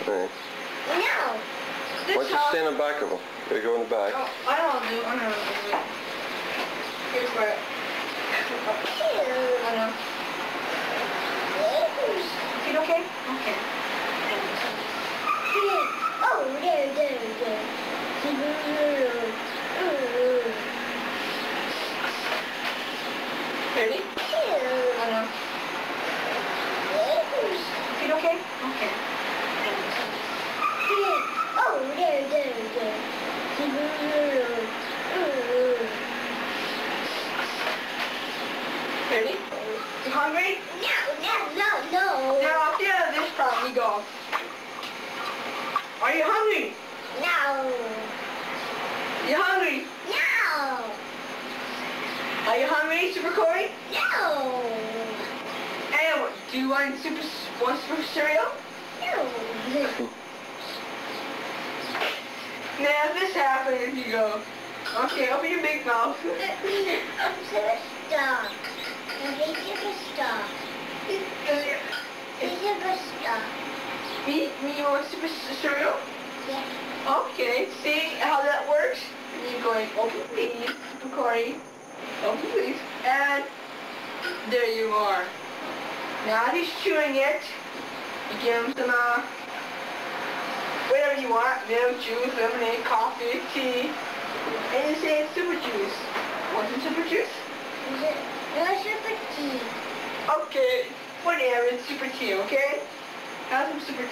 Hey. No. Why don't you stand on the back of them? You go in the back. Oh, I don't do. I know. Here's where. I know. Is it okay? Okay. Oh, there. Ready? I know. Is it okay? Okay. Oh, there. Ready? You hungry? No. Now at the end of this part, we go. Are you hungry? No. You hungry? No. Are you hungry, Super Corey? No. And do you want super cereal? No. Now if this happens, you go. Okay, open your big mouth. I'm superstar. Okay, superstar. Superstar. Me want super cereal? Yeah. Okay, see how that works? And you're going, open please, Super Corey. Open please. And there you are. Now he's chewing it. You give him some, whatever you want. Milk, juice, lemonade, coffee, tea. And you say it's super juice. Want some super juice? No super tea. Okay, whatever, it's super tea, okay? Have some super tea.